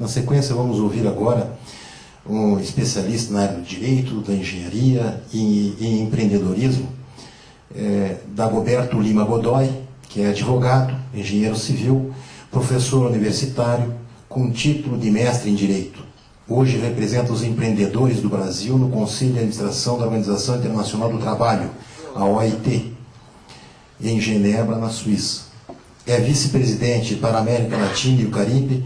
Na sequência, vamos ouvir agora um especialista na área do direito, da engenharia e empreendedorismo, Dagoberto Lima Godoy, que é advogado, engenheiro civil, professor universitário, com título de mestre em direito. Hoje representa os empreendedores do Brasil no Conselho de Administração da Organização Internacional do Trabalho, a OIT, em Genebra, na Suíça. É vice-presidente para a América Latina e o Caribe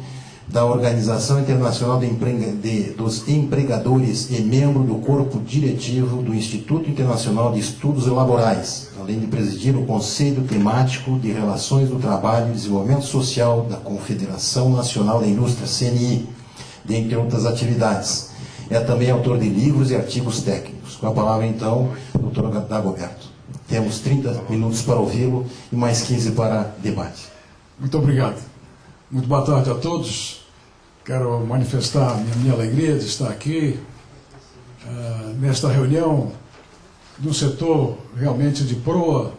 da Organização Internacional dos Empregadores e membro do corpo diretivo do Instituto Internacional de Estudos Laborais, além de presidir o Conselho Temático de Relações do Trabalho e Desenvolvimento Social da Confederação Nacional da Indústria, CNI, dentre outras atividades. É também autor de livros e artigos técnicos. Com a palavra, então, doutor Dagoberto. Temos 30 minutos para ouvi-lo e mais 15 para debate. Muito obrigado. Muito boa tarde a todos. Quero manifestar a minha alegria de estar aqui nesta reunião de um setor realmente de proa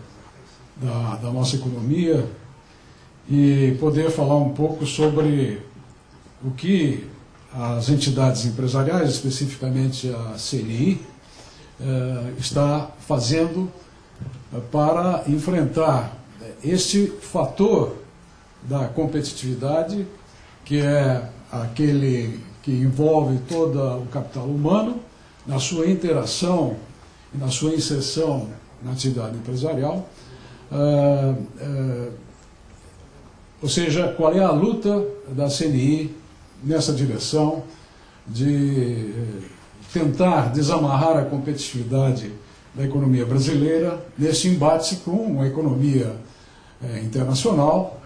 da nossa economia e poder falar um pouco sobre o que as entidades empresariais, especificamente a CNI, está fazendo para enfrentar este fator da competitividade, que é aquele que envolve todo o capital humano, na sua interação e na sua inserção na atividade empresarial. Ou seja, qual é a luta da CNI nessa direção de tentar desamarrar a competitividade da economia brasileira nesse embate com a economia internacional.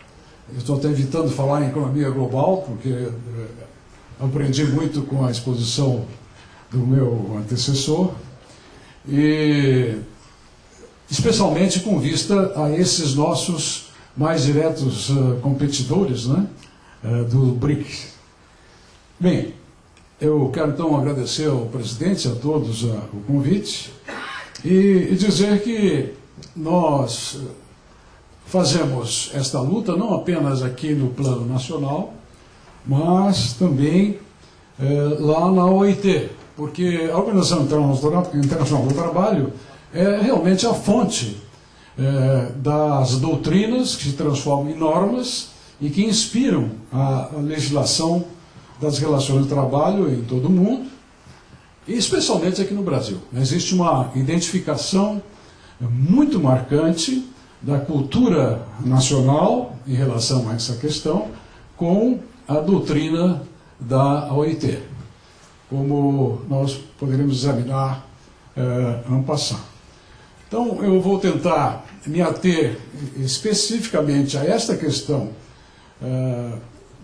Eu estou até evitando falar em economia global, porque aprendi muito com a exposição do meu antecessor, e especialmente com vista a esses nossos mais diretos competidores, né, do BRIC. Bem, eu quero então agradecer ao presidente, a todos o convite, e dizer que nós fazemos esta luta não apenas aqui no plano nacional, mas também lá na OIT, porque a Organização Internacional do Trabalho é realmente a fonte das doutrinas que se transformam em normas e que inspiram a legislação das relações de trabalho em todo o mundo, e especialmente aqui no Brasil. Existe uma identificação muito marcante da cultura nacional em relação a essa questão com a doutrina da OIT, como nós poderemos examinar en passant. Então, eu vou tentar me ater especificamente a esta questão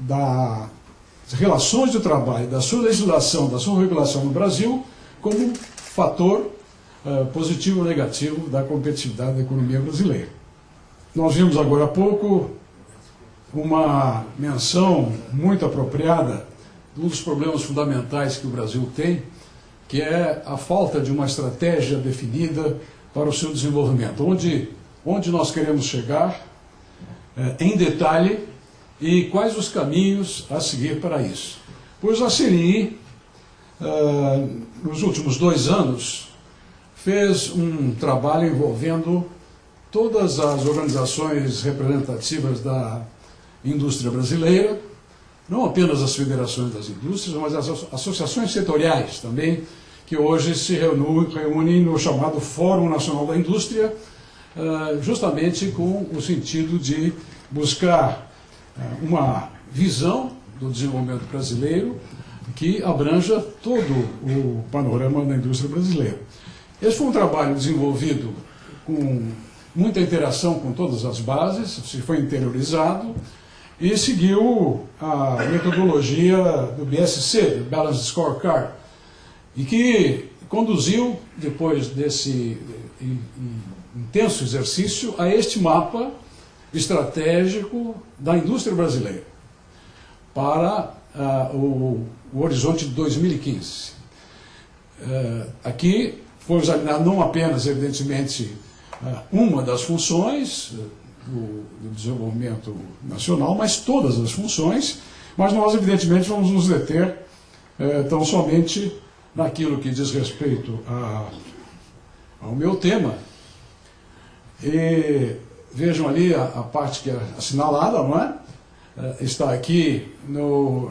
das relações de trabalho, da sua legislação, da sua regulação no Brasil, como fator positivo ou negativo da competitividade da economia brasileira. Nós vimos agora há pouco uma menção muito apropriada de um dos problemas fundamentais que o Brasil tem, que é a falta de uma estratégia definida para o seu desenvolvimento. Onde nós queremos chegar em detalhe e quais os caminhos a seguir para isso. Pois a CNI, nos últimos 2 anos, fez um trabalho envolvendo todas as organizações representativas da indústria brasileira, não apenas as federações das indústrias, mas as associações setoriais também, que hoje se reúnem no chamado Fórum Nacional da Indústria, justamente com o sentido de buscar uma visão do desenvolvimento brasileiro que abranja todo o panorama da indústria brasileira. Esse foi um trabalho desenvolvido com muita interação com todas as bases, se foi interiorizado e seguiu a metodologia do BSC, do Balanced Scorecard, e que conduziu, depois desse intenso exercício, a este mapa estratégico da indústria brasileira para o horizonte de 2015. Aqui foi examinado não apenas, evidentemente, uma das funções do desenvolvimento nacional, mas todas as funções, Mas nós, evidentemente, vamos nos deter tão somente naquilo que diz respeito ao meu tema. E vejam ali a parte que é assinalada, não é? Está aqui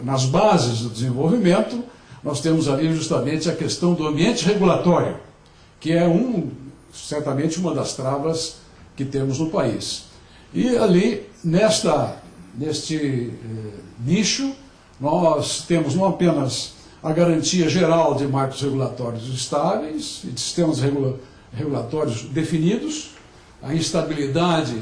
nas bases do desenvolvimento. Nós temos ali justamente a questão do ambiente regulatório, que é certamente uma das travas que temos no país. E ali, neste nicho, nós temos não apenas a garantia geral de marcos regulatórios estáveis e de sistemas regulatórios definidos. A instabilidade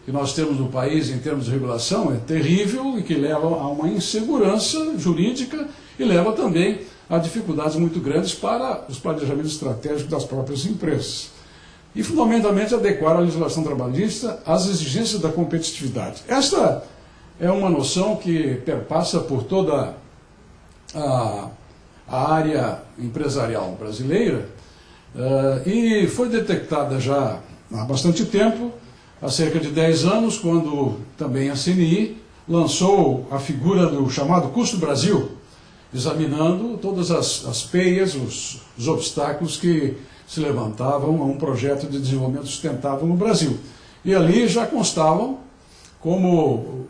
que nós temos no país em termos de regulação é terrível e que leva a uma insegurança jurídica e leva também a dificuldades muito grandes para os planejamentos estratégicos das próprias empresas. E, fundamentalmente, adequar a legislação trabalhista às exigências da competitividade. Esta é uma noção que perpassa por toda a área empresarial brasileira e foi detectada já há bastante tempo, há cerca de 10 anos, quando também a CNI lançou a figura do chamado Custo Brasil, examinando todas as peias, os obstáculos que se levantavam a um projeto de desenvolvimento sustentável no Brasil. E ali já constavam como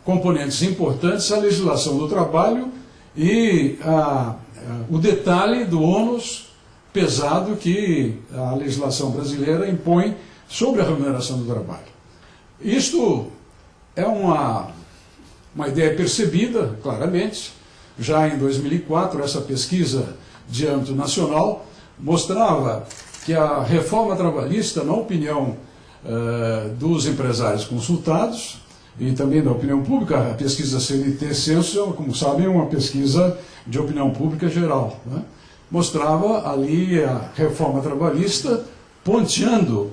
componentes importantes a legislação do trabalho e o detalhe do ônus pesado que a legislação brasileira impõe sobre a remuneração do trabalho. Isto é uma ideia percebida, claramente. Já em 2004, essa pesquisa de âmbito nacional mostrava que a reforma trabalhista, na opinião dos empresários consultados e também da opinião pública, a pesquisa CNT Censo, como sabem, é uma pesquisa de opinião pública geral, né? Mostrava ali a reforma trabalhista ponteando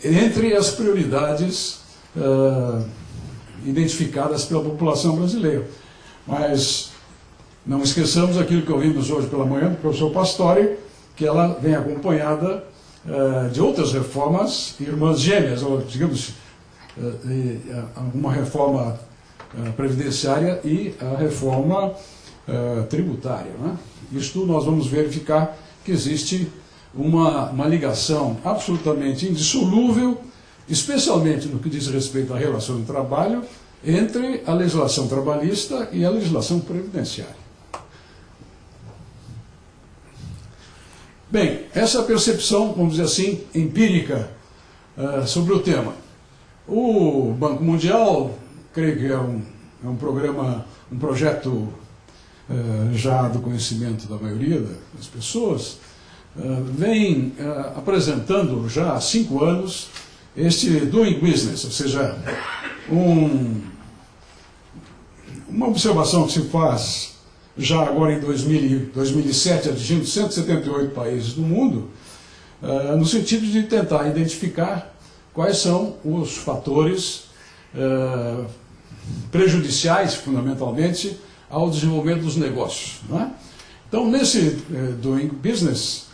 entre as prioridades identificadas pela população brasileira. Mas não esqueçamos aquilo que ouvimos hoje pela manhã do professor Pastore, que ela vem acompanhada de outras reformas, irmãs gêmeas, ou digamos, uma reforma previdenciária e a reforma tributária, né? Isto nós vamos verificar que existe uma ligação absolutamente indissolúvel, especialmente no que diz respeito à relação de trabalho, entre a legislação trabalhista e a legislação previdenciária. Bem, essa percepção, vamos dizer assim, empírica sobre o tema. O Banco Mundial, creio que é um projeto já do conhecimento da maioria das pessoas, vem apresentando já há 5 anos este Doing Business, ou seja, uma observação que se faz já agora em 2007, atingindo 178 países do mundo, no sentido de tentar identificar quais são os fatores prejudiciais, fundamentalmente, ao desenvolvimento dos negócios, não é? Então, nesse Doing Business,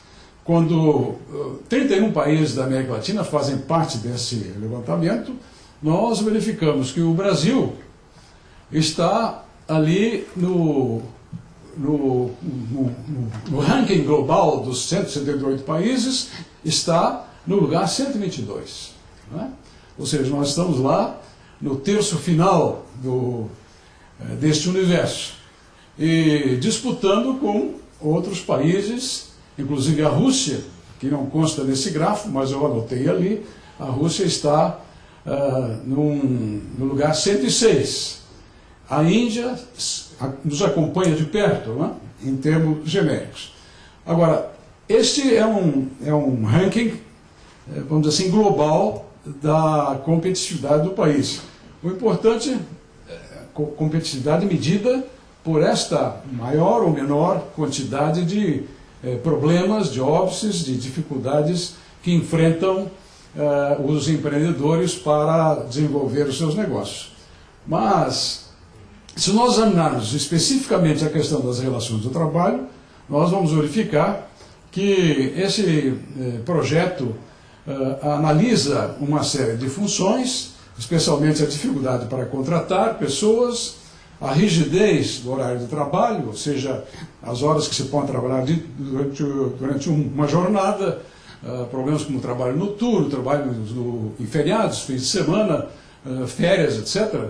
quando 31 países da América Latina fazem parte desse levantamento, nós verificamos que o Brasil está ali no ranking global dos 178 países, está no lugar 122. Não é? Ou seja, nós estamos lá no terço final deste universo e disputando com outros países, inclusive a Rússia, que não consta nesse gráfico, mas eu anotei ali. A Rússia está no lugar 106. A Índia nos acompanha de perto, né, em termos genéricos. Agora, este é um ranking, vamos dizer assim, global da competitividade do país. O importante é a competitividade medida por esta maior ou menor quantidade de problemas, de óbices, de dificuldades que enfrentam os empreendedores para desenvolver os seus negócios. Mas, se nós examinarmos especificamente a questão das relações do trabalho, nós vamos verificar que esse projeto analisa uma série de funções, especialmente a dificuldade para contratar pessoas, a rigidez do horário de trabalho, ou seja, as horas que se pode trabalhar durante uma jornada, problemas como trabalho noturno, trabalho em feriados, fins de semana, férias, etc.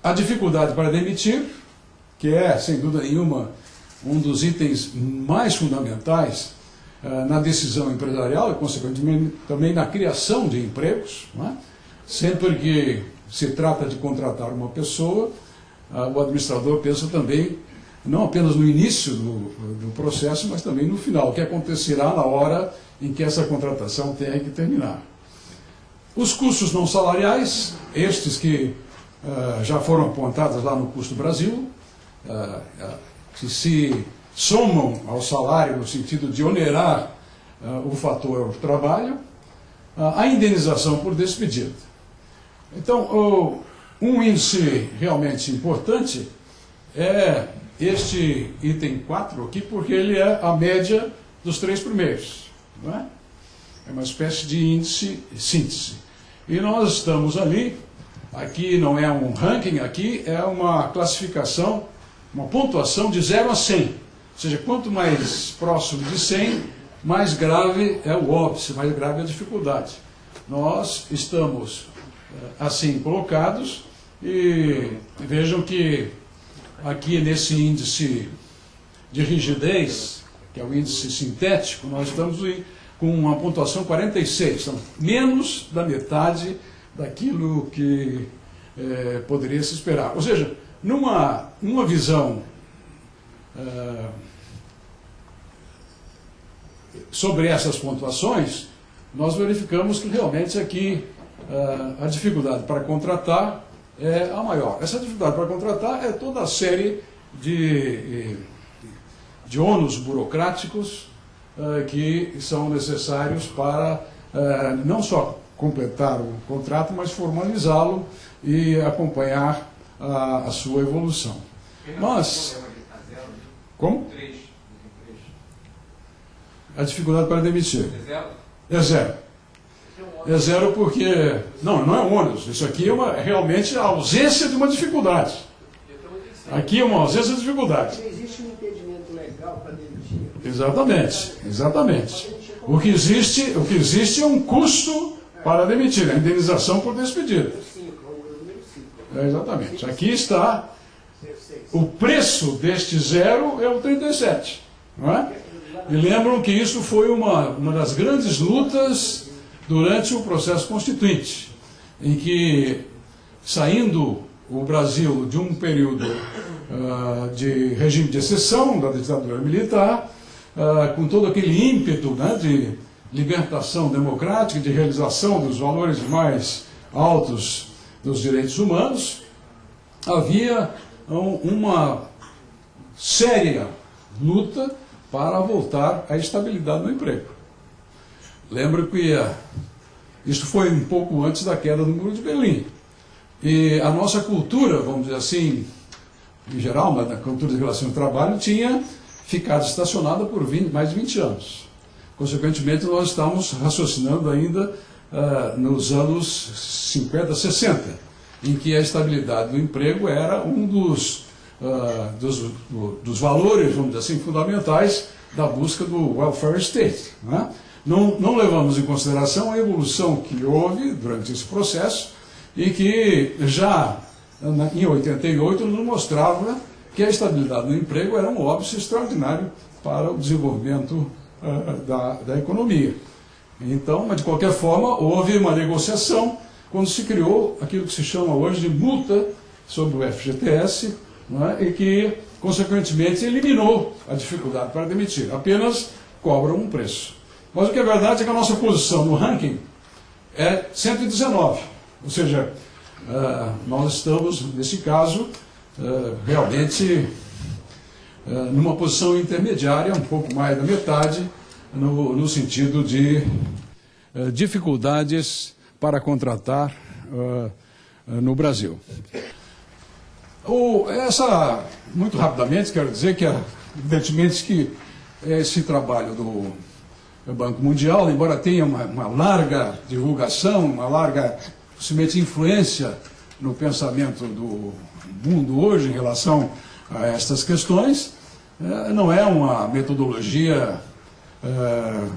A dificuldade para demitir, que é, sem dúvida nenhuma, um dos itens mais fundamentais na decisão empresarial e, consequentemente, também na criação de empregos, não é? Sempre que se trata de contratar uma pessoa, o administrador pensa também, não apenas no início do processo, mas também no final, o que acontecerá na hora em que essa contratação tenha que terminar. Os custos não salariais, estes que já foram apontados lá no Custo Brasil, que se somam ao salário no sentido de onerar o fator trabalho, a indenização por despedida. Então, um índice realmente importante é este item 4 aqui, porque ele é a média dos 3 primeiros. Não é? É uma espécie de índice síntese. E nós estamos ali, aqui não é um ranking, aqui é uma classificação, uma pontuação de 0 a 100. Ou seja, quanto mais próximo de 100, mais grave é o óbice, mais grave é a dificuldade. Nós estamos assim colocados e vejam que aqui nesse índice de rigidez, que é o índice sintético, nós estamos com uma pontuação 46, então menos da metade daquilo que poderia se esperar. Ou seja, numa visão sobre essas pontuações, nós verificamos que realmente aqui a dificuldade para contratar é a maior. Essa dificuldade para contratar é toda a série de ônus burocráticos que são necessários para não só completar o contrato, mas formalizá-lo e acompanhar a sua evolução. Mas, como? A dificuldade para demitir. É zero. É zero porque... Não é ônus. Isso aqui é realmente a ausência de uma dificuldade. Aqui é uma ausência de dificuldade. Não existe um impedimento legal para demitir. Exatamente. O que existe é um custo para demitir, a indenização por despedida. Exatamente. Aqui está o preço deste zero é o 37. Não é? E lembram que isso foi uma das grandes lutas durante o processo constituinte, em que, saindo o Brasil de um período de regime de exceção, da ditadura militar, com todo aquele ímpeto, né, de libertação democrática, de realização dos valores mais altos dos direitos humanos, havia uma séria luta para voltar à estabilidade no emprego. Lembro que isso foi um pouco antes da queda do Muro de Berlim. E a nossa cultura, vamos dizer assim, em geral, mas na cultura de relação de trabalho, tinha ficado estacionada por mais de 20 anos. Consequentemente, nós estamos raciocinando ainda nos anos 50, 60, em que a estabilidade do emprego era um dos valores, vamos dizer assim, fundamentais da busca do welfare state. Né? Não levamos em consideração a evolução que houve durante esse processo e que já em 88 nos mostrava que a estabilidade do emprego era um óbice extraordinário para o desenvolvimento da economia. Então, mas de qualquer forma, houve uma negociação quando se criou aquilo que se chama hoje de multa sobre o FGTS, não é? E que, consequentemente, eliminou a dificuldade para demitir. Apenas cobram um preço. Mas o que é verdade é que a nossa posição no ranking é 119. Ou seja, nós estamos, nesse caso, realmente numa posição intermediária, um pouco mais da metade, no sentido de dificuldades para contratar no Brasil. Muito rapidamente, quero dizer que, evidentemente, que esse trabalho do Banco Mundial, embora tenha uma larga divulgação, uma larga, possivelmente, influência no pensamento do mundo hoje em relação a estas questões, não é uma metodologia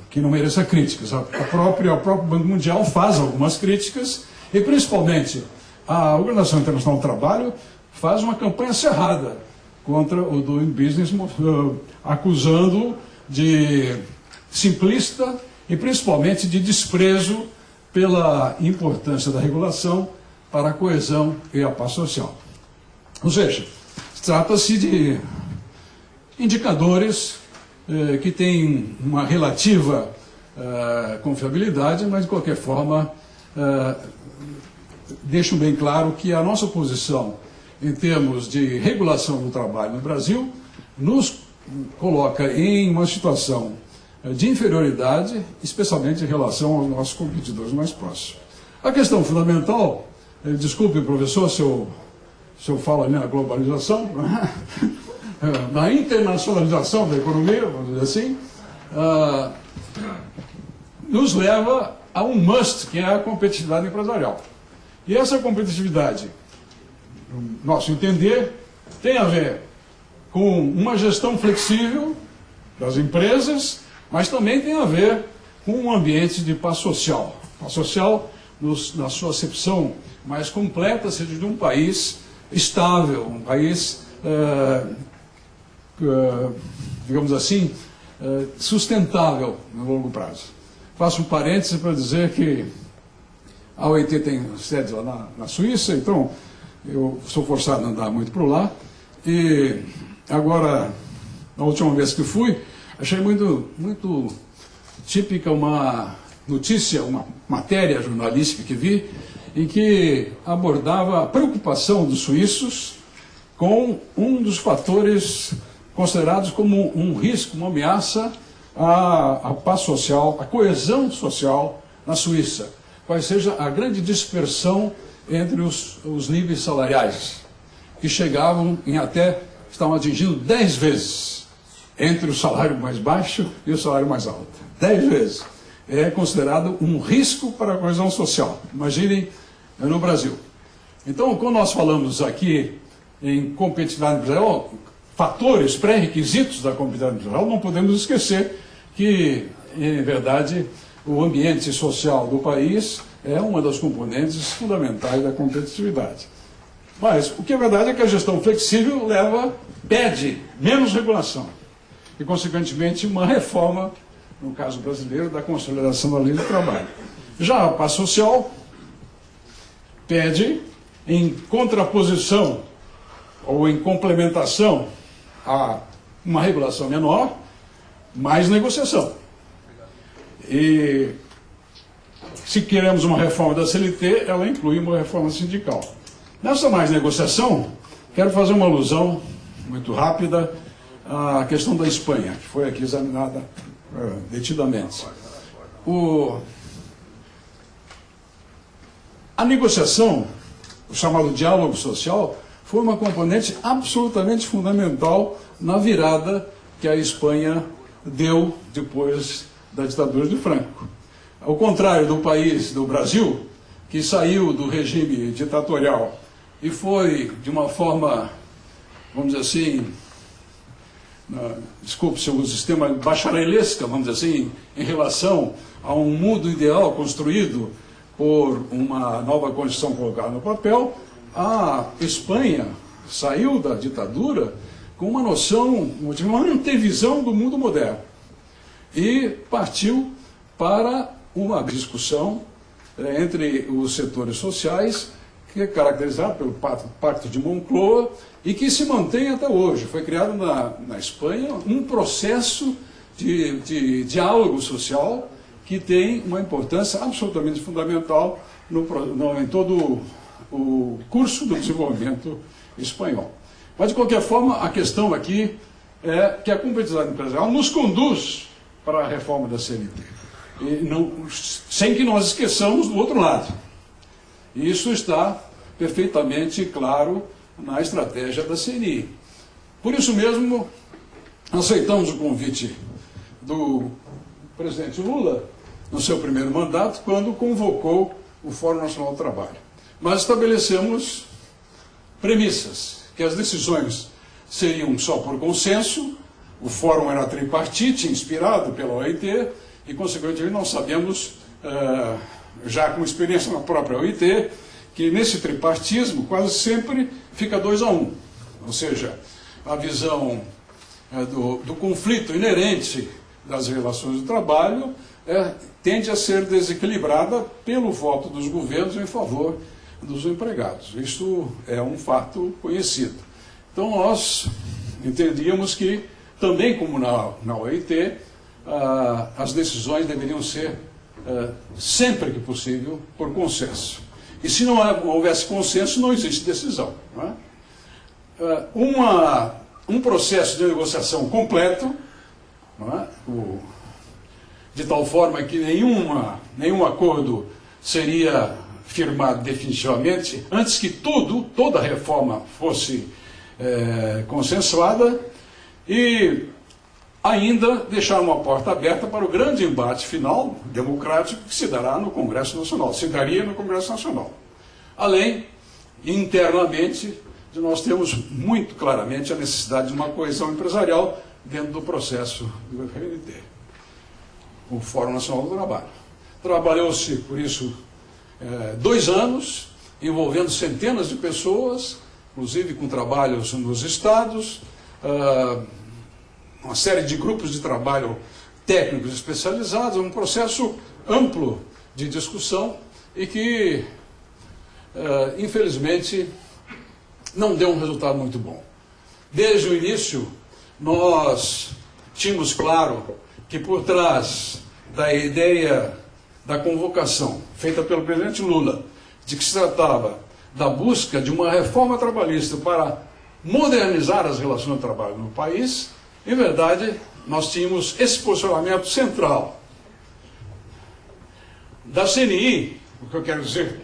que não mereça críticas. O próprio Banco Mundial faz algumas críticas e, principalmente, a Organização Internacional do Trabalho faz uma campanha cerrada contra o Doing Business, acusando de simplista e, principalmente, de desprezo pela importância da regulação para a coesão e a paz social. Ou seja, trata-se de indicadores que têm uma relativa confiabilidade, mas, de qualquer forma, deixam bem claro que a nossa posição em termos de regulação do trabalho no Brasil nos coloca em uma situação de inferioridade, especialmente em relação aos nossos competidores mais próximos. A questão fundamental, desculpe, professor, se eu falo ali na globalização, na internacionalização da economia, vamos dizer assim, nos leva a um must, que é a competitividade empresarial. E essa competitividade, no nosso entender, tem a ver com uma gestão flexível das empresas, mas também tem a ver com um ambiente de paz social. Paz social, na sua acepção mais completa, seja de um país estável, um país, digamos assim, sustentável no longo prazo. Faço um parêntese para dizer que a OIT tem sede lá na Suíça, então eu sou forçado a andar muito por lá. E agora, na última vez que fui, achei muito típica uma notícia, uma matéria jornalística que vi, em que abordava a preocupação dos suíços com um dos fatores considerados como um risco, uma ameaça à paz social, à coesão social na Suíça, qual seja a grande dispersão entre os níveis salariais, que estavam atingindo 10 vezes entre o salário mais baixo e o salário mais alto. 10 vezes. É considerado um risco para a coesão social. Imaginem no Brasil. Então, quando nós falamos aqui em competitividade empresarial, fatores, pré-requisitos da competitividade empresarial, não podemos esquecer que, em verdade, o ambiente social do país é uma das componentes fundamentais da competitividade. Mas o que é verdade é que a gestão flexível pede menos regulação e, consequentemente, uma reforma, no caso brasileiro, da consolidação da lei do trabalho. Já a paz social pede, em contraposição ou em complementação a uma regulação menor, mais negociação. E se queremos uma reforma da CLT, ela inclui uma reforma sindical. Nessa mais negociação, quero fazer uma alusão muito rápida à questão da Espanha, que foi aqui examinada detidamente. A negociação, o chamado diálogo social, foi uma componente absolutamente fundamental na virada que a Espanha deu depois da ditadura de Franco. Ao contrário do país, do Brasil, que saiu do regime ditatorial e foi de uma forma, vamos dizer assim, desculpe se eu uso o sistema bacharelesca, vamos dizer assim, em relação a um mundo ideal construído por uma nova Constituição colocada no papel, a Espanha saiu da ditadura com uma noção, uma antevisão do mundo moderno e partiu para uma discussão entre os setores sociais, que é caracterizado pelo Pacto de Moncloa e que se mantém até hoje. Foi criado na Espanha um processo de diálogo social que tem uma importância absolutamente fundamental em todo o curso do desenvolvimento espanhol. Mas, de qualquer forma, a questão aqui é que a competitividade empresarial nos conduz para a reforma da CLT, sem que nós esqueçamos do outro lado. Isso está perfeitamente claro na estratégia da CNI. Por isso mesmo, aceitamos o convite do presidente Lula, no seu primeiro mandato, quando convocou o Fórum Nacional do Trabalho. mas estabelecemos premissas, que as decisões seriam só por consenso, o fórum era tripartite, inspirado pela OIT, e, consequentemente, nós sabemos, já com experiência na própria OIT, que nesse tripartismo quase sempre fica 2-1, ou seja, a visão do conflito inerente das relações de trabalho tende a ser desequilibrada pelo voto dos governos em favor dos empregados. Isso é um fato conhecido. Então nós entendíamos que, também como na OIT, as decisões deveriam ser, sempre que possível, por consenso. E se não houvesse consenso, não existe decisão. Não é? Um processo de negociação completo, não é? De tal forma que nenhum acordo seria firmado definitivamente, antes que toda a reforma fosse consensuada, e ainda deixar uma porta aberta para o grande embate final, democrático, que se dará no Congresso Nacional, se daria no Congresso Nacional. Além, internamente, de nós temos muito claramente a necessidade de uma coesão empresarial dentro do processo do FNT, o Fórum Nacional do Trabalho. Trabalhou-se, por isso, 2 anos, envolvendo centenas de pessoas, inclusive com trabalhos nos estados, uma série de grupos de trabalho técnicos especializados, um processo amplo de discussão e que, infelizmente, não deu um resultado muito bom. Desde o início, nós tínhamos claro que por trás da ideia da convocação feita pelo presidente Lula, de que se tratava da busca de uma reforma trabalhista para modernizar as relações de trabalho no país, em verdade, nós tínhamos esse posicionamento central da CNI, o que eu quero dizer,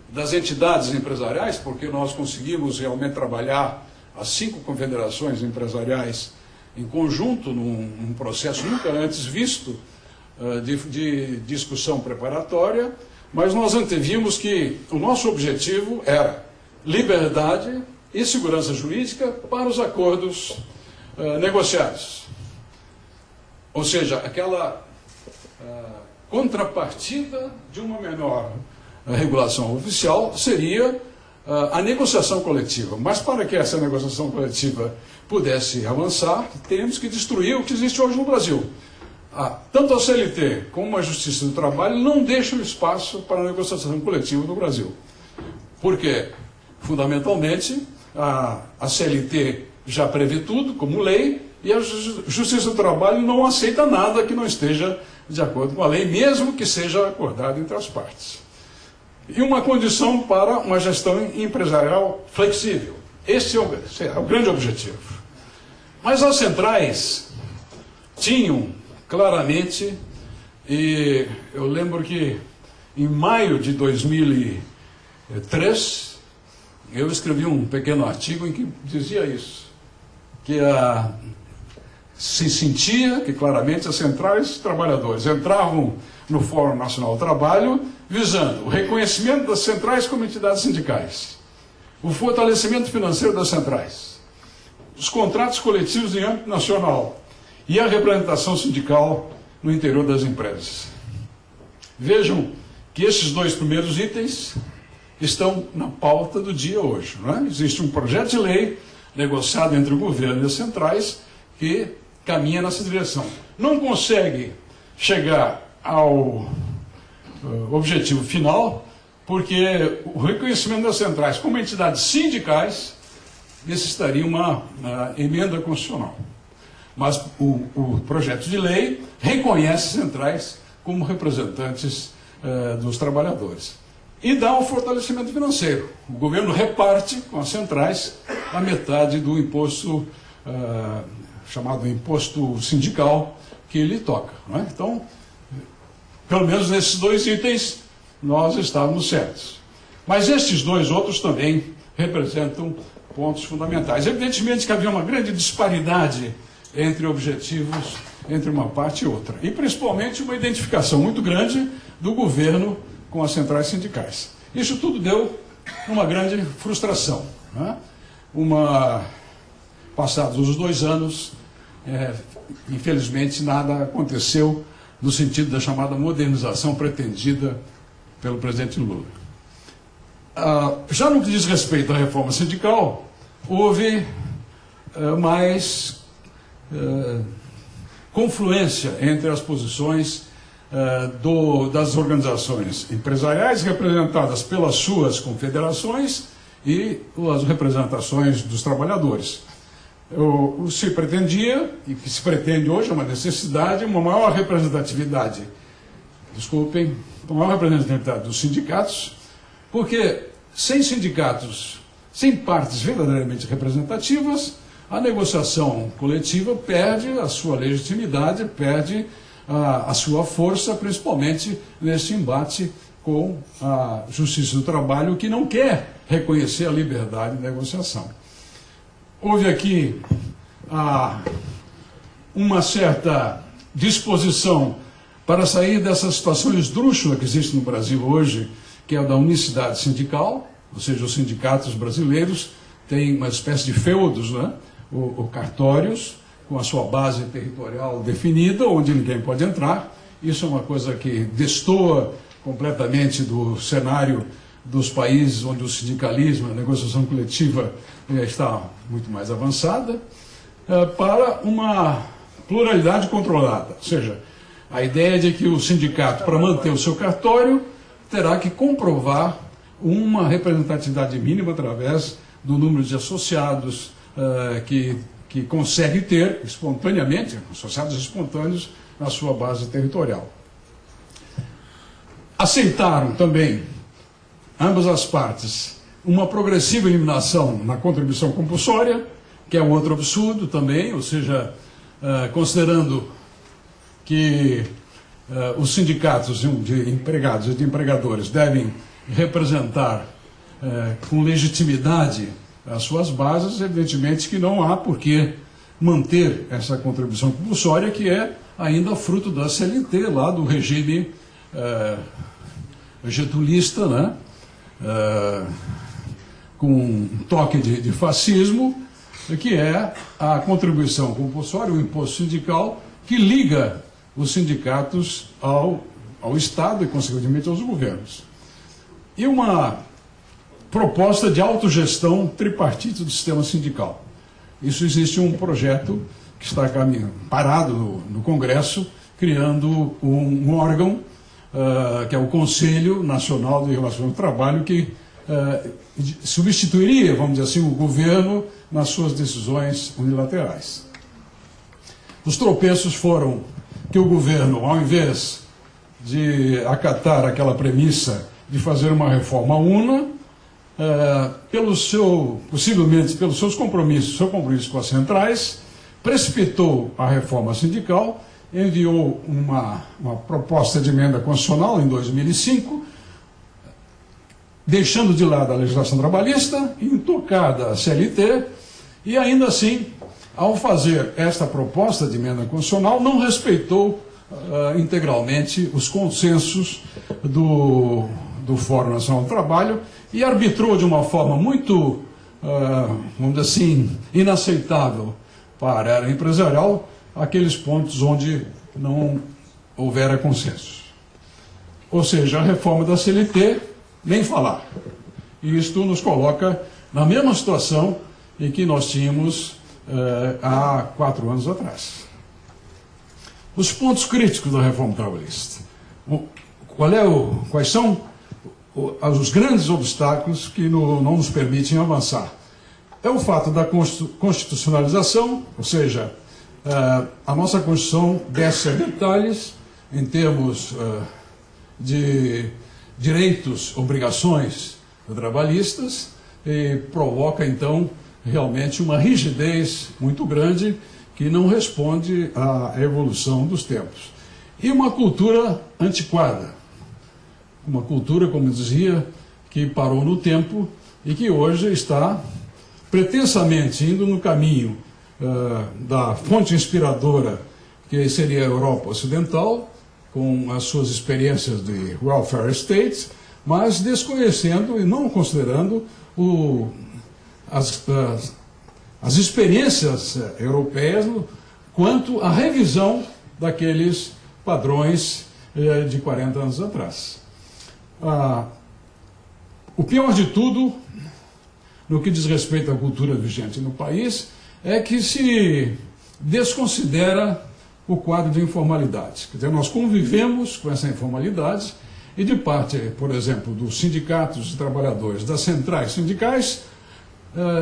das entidades empresariais, porque nós conseguimos realmente trabalhar as 5 confederações empresariais em conjunto, num processo nunca antes visto de discussão preparatória, mas nós antevimos que o nosso objetivo era liberdade e segurança jurídica para os acordos negociados. Ou seja, aquela contrapartida de uma menor regulação oficial seria a negociação coletiva. Mas para que essa negociação coletiva pudesse avançar, teríamos que destruir o que existe hoje no Brasil. Tanto a CLT como a Justiça do Trabalho não deixam espaço para a negociação coletiva no Brasil. Porque, fundamentalmente, a CLT já prevê tudo como lei e a Justiça do Trabalho não aceita nada que não esteja de acordo com a lei, mesmo que seja acordado entre as partes. E uma condição para uma gestão empresarial flexível. Esse é o grande objetivo. Mas as centrais tinham claramente, e eu lembro que em maio de 2003, eu escrevi um pequeno artigo em que dizia isso, que se sentia que claramente as centrais trabalhadores entravam no Fórum Nacional do Trabalho visando o reconhecimento das centrais como entidades sindicais, o fortalecimento financeiro das centrais, os contratos coletivos em âmbito nacional e a representação sindical no interior das empresas. Vejam que esses 2 primeiros itens estão na pauta do dia hoje. Não é? Existe um projeto de lei negociado entre o governo e as centrais que caminha nessa direção. Não consegue chegar ao objetivo final, porque o reconhecimento das centrais como entidades sindicais necessitaria uma emenda constitucional. Mas o projeto de lei reconhece centrais como representantes dos trabalhadores. E dá um fortalecimento financeiro. O governo reparte com as centrais a metade do imposto, chamado imposto sindical, que lhe toca. Não é? Então, pelo menos nesses 2 itens, nós estávamos certos. Mas estes 2 outros também representam pontos fundamentais. Evidentemente que havia uma grande disparidade entre objetivos entre uma parte e outra. E principalmente uma identificação muito grande do governo com as centrais sindicais. Isso tudo deu uma grande frustração, né? Passados os 2 anos, infelizmente nada aconteceu no sentido da chamada modernização pretendida pelo presidente Lula. Já no que diz respeito à reforma sindical, houve mais confluência entre as posições das organizações empresariais representadas pelas suas confederações e as representações dos trabalhadores. Se pretendia, e que se pretende hoje, é uma necessidade, uma maior representatividade, uma maior representatividade dos sindicatos, porque sem sindicatos, sem partes verdadeiramente representativas, a negociação coletiva perde a sua legitimidade, perde a sua força, principalmente nesse embate com a Justiça do Trabalho, que não quer reconhecer a liberdade de negociação. Houve aqui uma certa disposição para sair dessa situação esdrúxula que existe no Brasil hoje, que é a da unicidade sindical, ou seja, os sindicatos brasileiros têm uma espécie de feudos, né? Ou cartórios, com a sua base territorial definida, onde ninguém pode entrar. Isso é uma coisa que destoa completamente do cenário dos países onde o sindicalismo, a negociação coletiva está muito mais avançada, para uma pluralidade controlada. Ou seja, a ideia de que o sindicato, para manter o seu cartório, terá que comprovar uma representatividade mínima através do número de associados que consegue ter espontaneamente, associados espontâneos, na sua base territorial. Aceitaram também, ambas as partes, uma progressiva eliminação na contribuição compulsória, que é um outro absurdo também, ou seja, considerando que os sindicatos de empregados e de empregadores devem representar com legitimidade as suas bases, evidentemente que não há por que manter essa contribuição compulsória, que é ainda fruto da CLT, lá do regime getulista, né? Com um toque de fascismo, que é a contribuição compulsória, o imposto sindical, que liga os sindicatos ao Estado e, consequentemente, aos governos. E uma proposta de autogestão tripartite do sistema sindical. Isso existe um projeto que está parado no Congresso, criando um órgão, que é o Conselho Nacional de Relações do Trabalho, que substituiria, vamos dizer assim, o governo nas suas decisões unilaterais. Os tropeços foram que o governo, ao invés de acatar aquela premissa de fazer uma reforma una, possivelmente pelos seus compromissos, seu compromisso com as centrais, precipitou a reforma sindical, enviou uma proposta de emenda constitucional em 2005, deixando de lado a legislação trabalhista, intocada a CLT, e ainda assim, ao fazer esta proposta de emenda constitucional, não respeitou integralmente os consensos do Fórum Nacional do Trabalho e arbitrou de uma forma muito, vamos dizer assim, inaceitável para a área empresarial aqueles pontos onde não houvera consenso. Ou seja, a reforma da CLT, nem falar. E isto nos coloca na mesma situação em que nós tínhamos há 4 anos atrás. Os pontos críticos da reforma trabalhista. Quais são os grandes obstáculos que não nos permitem avançar? É o fato da constitucionalização, ou seja, a nossa Constituição desce a detalhes em termos de direitos, obrigações trabalhistas, e provoca, então, realmente uma rigidez muito grande que não responde à evolução dos tempos. E uma cultura antiquada, uma cultura, como dizia, que parou no tempo e que hoje está pretensamente indo no caminho da fonte inspiradora, que seria a Europa Ocidental, com as suas experiências de welfare state, mas desconhecendo e não considerando as experiências europeias quanto à revisão daqueles padrões de 40 anos atrás. O pior de tudo, no que diz respeito à cultura vigente no país, é que se desconsidera o quadro de informalidade. Quer dizer, nós convivemos com essa informalidade e de parte, por exemplo, dos sindicatos de trabalhadores, das centrais sindicais,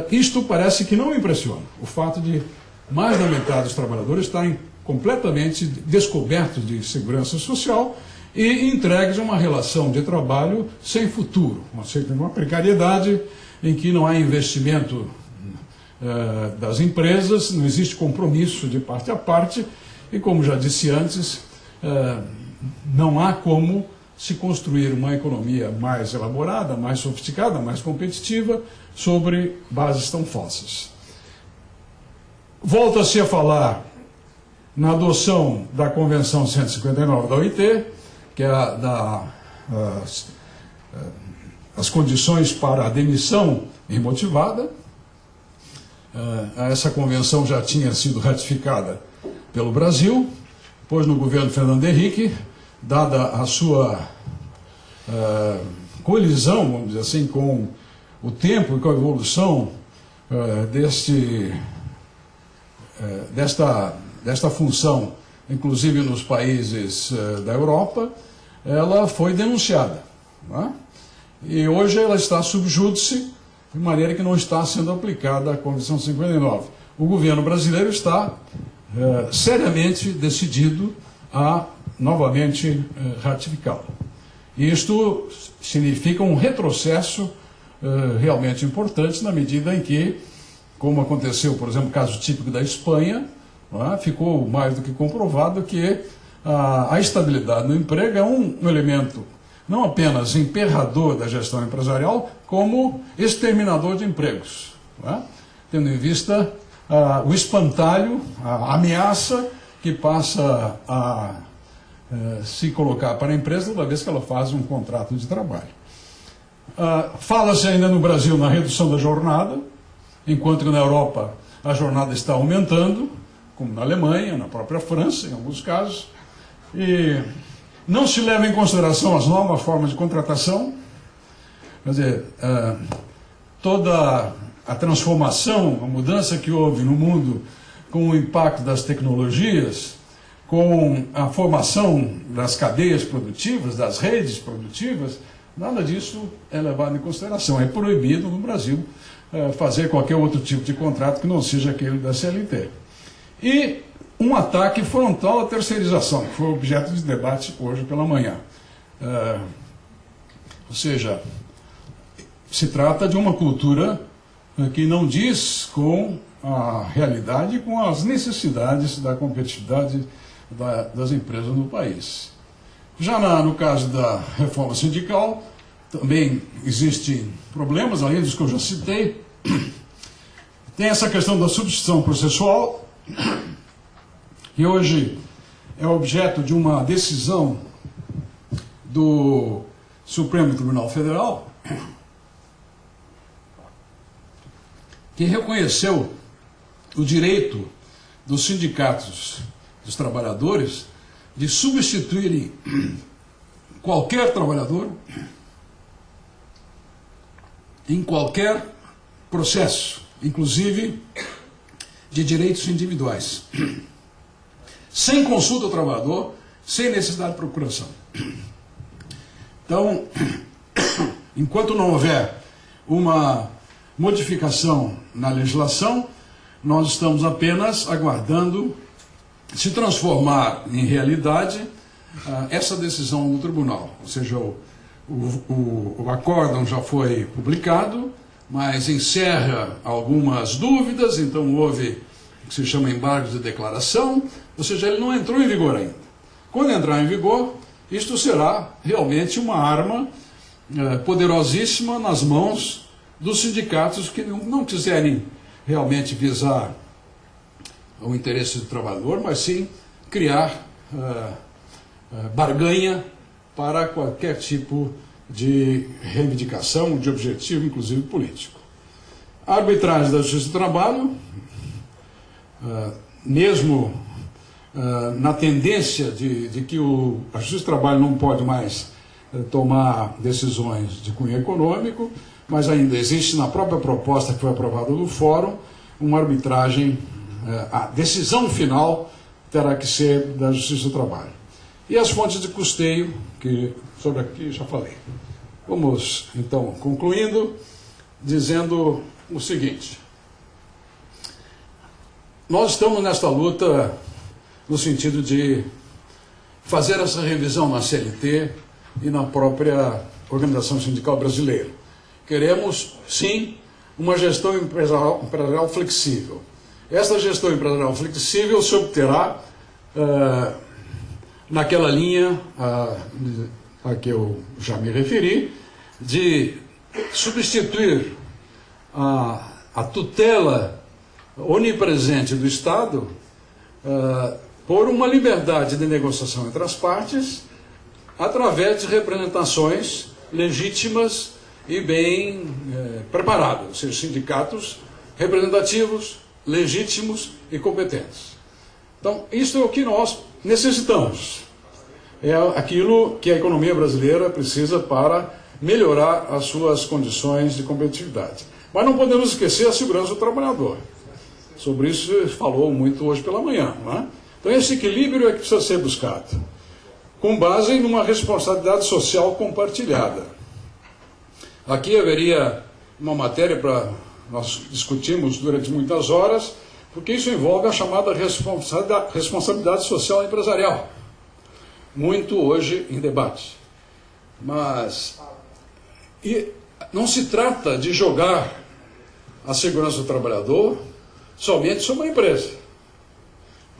isto parece que não impressiona. O fato de mais da metade dos trabalhadores estarem completamente descobertos de segurança social e entregues a uma relação de trabalho sem futuro, ou seja, uma precariedade em que não há investimento das empresas, não existe compromisso de parte a parte e, como já disse antes, não há como se construir uma economia mais elaborada, mais sofisticada, mais competitiva sobre bases tão falsas. Volta-se a falar na adoção da Convenção 159 da OIT, que é as condições para a demissão imotivada. Essa convenção já tinha sido ratificada pelo Brasil, pois no governo Fernando Henrique, dada a sua colisão, vamos dizer assim, com o tempo e com a evolução desta função, inclusive nos países da Europa, ela foi denunciada, né? E hoje ela está sob júdice, de maneira que não está sendo aplicada a Convenção 59. O governo brasileiro está seriamente decidido a novamente ratificá-la. Isto significa um retrocesso realmente importante na medida em que, como aconteceu, por exemplo, no caso típico da Espanha, ficou mais do que comprovado que a estabilidade no emprego é um elemento não apenas emperrador da gestão empresarial, como exterminador de empregos, tendo em vista o espantalho, a ameaça que passa a se colocar para a empresa toda vez que ela faz um contrato de trabalho. Fala-se ainda no Brasil na redução da jornada, enquanto que na Europa a jornada está aumentando, como na Alemanha, na própria França, em alguns casos, e não se leva em consideração as novas formas de contratação. Quer dizer, toda a transformação, a mudança que houve no mundo com o impacto das tecnologias, com a formação das cadeias produtivas, das redes produtivas, nada disso é levado em consideração. É proibido no Brasil fazer qualquer outro tipo de contrato que não seja aquele da CLT. E um ataque frontal à terceirização, que foi objeto de debate hoje pela manhã. Ou seja, se trata de uma cultura que não diz com a realidade, com as necessidades da competitividade das empresas no país. Já no caso da reforma sindical, também existem problemas, além dos que eu já citei. Tem essa questão da substituição processual, que hoje é objeto de uma decisão do Supremo Tribunal Federal, que reconheceu o direito dos sindicatos dos trabalhadores de substituírem qualquer trabalhador em qualquer processo, inclusive de direitos individuais, sem consulta ao trabalhador, sem necessidade de procuração. Então, enquanto não houver uma modificação na legislação, nós estamos apenas aguardando se transformar em realidade essa decisão do tribunal. Ou seja, o acórdão já foi publicado, mas encerra algumas dúvidas, então houve o que se chama embargo de declaração, ou seja, ele não entrou em vigor ainda. Quando entrar em vigor, isto será realmente uma arma poderosíssima nas mãos dos sindicatos que não quiserem realmente visar o interesse do trabalhador, mas sim criar barganha para qualquer tipo de reivindicação, de objetivo, inclusive político. A arbitragem da Justiça do Trabalho, mesmo na tendência de que a Justiça do Trabalho não pode mais tomar decisões de cunho econômico, mas ainda existe na própria proposta que foi aprovada no Fórum uma arbitragem, a decisão final terá que ser da Justiça do Trabalho. E as fontes de custeio, que sobre aqui já falei. Vamos, então, concluindo, dizendo o seguinte: nós estamos nesta luta no sentido de fazer essa revisão na CLT e na própria Organização Sindical Brasileira. Queremos, sim, uma gestão empresarial flexível. Essa gestão empresarial flexível se obterá naquela linha a que eu já me referi, de substituir a tutela onipresente do Estado por uma liberdade de negociação entre as partes através de representações legítimas e bem preparadas, ou seja, sindicatos representativos, legítimos e competentes. Então, isso é o que nós necessitamos. É aquilo que a economia brasileira precisa para melhorar as suas condições de competitividade. Mas não podemos esquecer a segurança do trabalhador. Sobre isso se falou muito hoje pela manhã, não é? Então esse equilíbrio é que precisa ser buscado, com base numa responsabilidade social compartilhada. Aqui haveria uma matéria para nós discutirmos durante muitas horas, porque isso envolve a chamada responsabilidade social empresarial, muito hoje em debate. Mas não se trata de jogar a segurança do trabalhador somente sobre a empresa.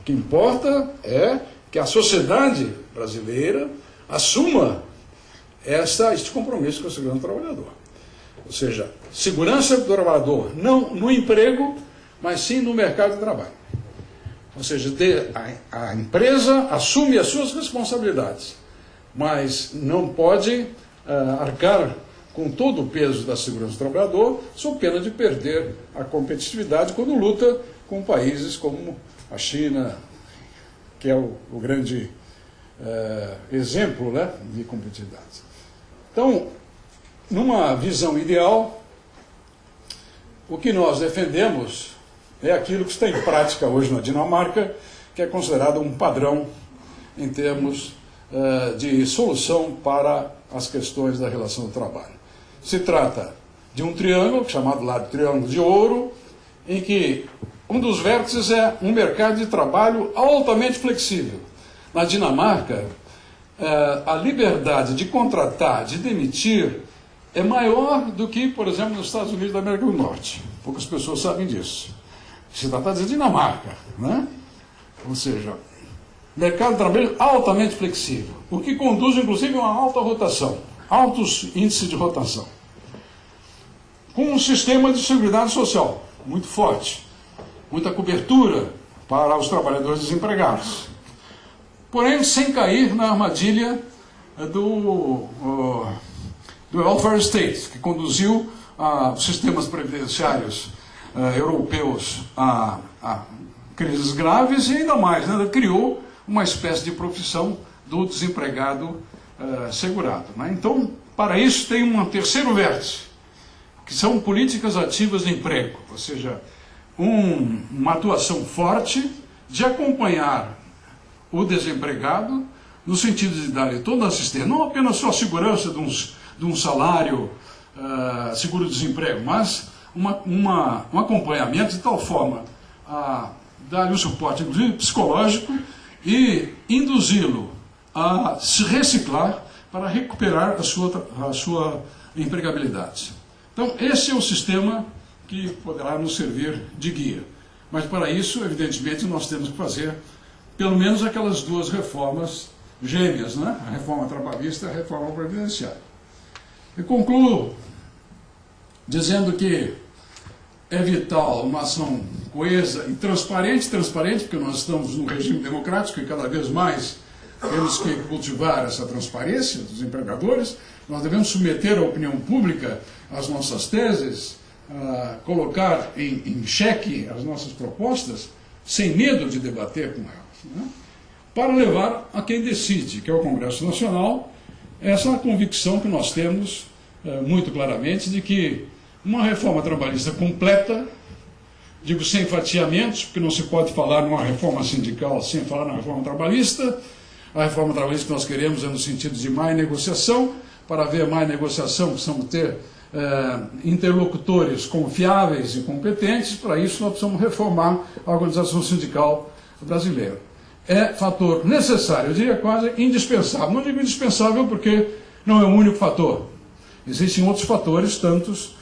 O que importa é que a sociedade brasileira assuma este compromisso com a segurança do trabalhador. Ou seja, segurança do trabalhador não no emprego, mas sim no mercado de trabalho. Ou seja, a empresa assume as suas responsabilidades, mas não pode arcar com todo o peso da segurança do trabalhador, sob pena de perder a competitividade quando luta com países como a China, que é o grande exemplo, né, de competitividade. Então, numa visão ideal, o que nós defendemos é aquilo que está em prática hoje na Dinamarca, que é considerado um padrão em termos de solução para as questões da relação do trabalho. Se trata de um triângulo, chamado lá de Triângulo de Ouro, em que um dos vértices é um mercado de trabalho altamente flexível. Na Dinamarca, a liberdade de contratar, de demitir, é maior do que, por exemplo, nos Estados Unidos da América do Norte. Poucas pessoas sabem disso. Se trata de Dinamarca, né? Ou seja, mercado de trabalho altamente flexível, o que conduz, inclusive, a uma alta rotação, altos índices de rotação, com um sistema de seguridade social muito forte, muita cobertura para os trabalhadores desempregados, porém sem cair na armadilha do welfare state, que conduziu os sistemas previdenciários europeus a crises graves e ainda mais, né, criou uma espécie de profissão do desempregado segurado, né? Então, para isso tem um terceiro vértice, que são políticas ativas de emprego, ou seja, uma atuação forte de acompanhar o desempregado no sentido de dar-lhe toda a assistência, não apenas só a segurança de um salário, seguro-desemprego, mas um acompanhamento de tal forma a dar-lhe o suporte, inclusive psicológico, e induzi-lo a se reciclar para recuperar a sua empregabilidade. Então, esse é o sistema que poderá nos servir de guia. Mas, para isso, evidentemente, nós temos que fazer pelo menos aquelas duas reformas gêmeas, né? A reforma trabalhista e a reforma previdenciária. E concluo dizendo que é vital uma ação coesa e transparente, porque nós estamos num regime democrático e cada vez mais temos que cultivar essa transparência dos empregadores, nós devemos submeter a opinião pública as nossas teses, colocar em xeque as nossas propostas, sem medo de debater com elas, né? Para levar a quem decide, que é o Congresso Nacional, essa convicção que nós temos muito claramente de que uma reforma trabalhista completa, digo sem fatiamentos, porque não se pode falar numa reforma sindical sem falar na reforma trabalhista. A reforma trabalhista que nós queremos é no sentido de mais negociação. Para haver mais negociação, precisamos ter interlocutores confiáveis e competentes. Para isso, nós precisamos reformar a organização sindical brasileira. É fator necessário, eu diria quase indispensável. Não digo indispensável porque não é o único fator. Existem outros fatores, tantos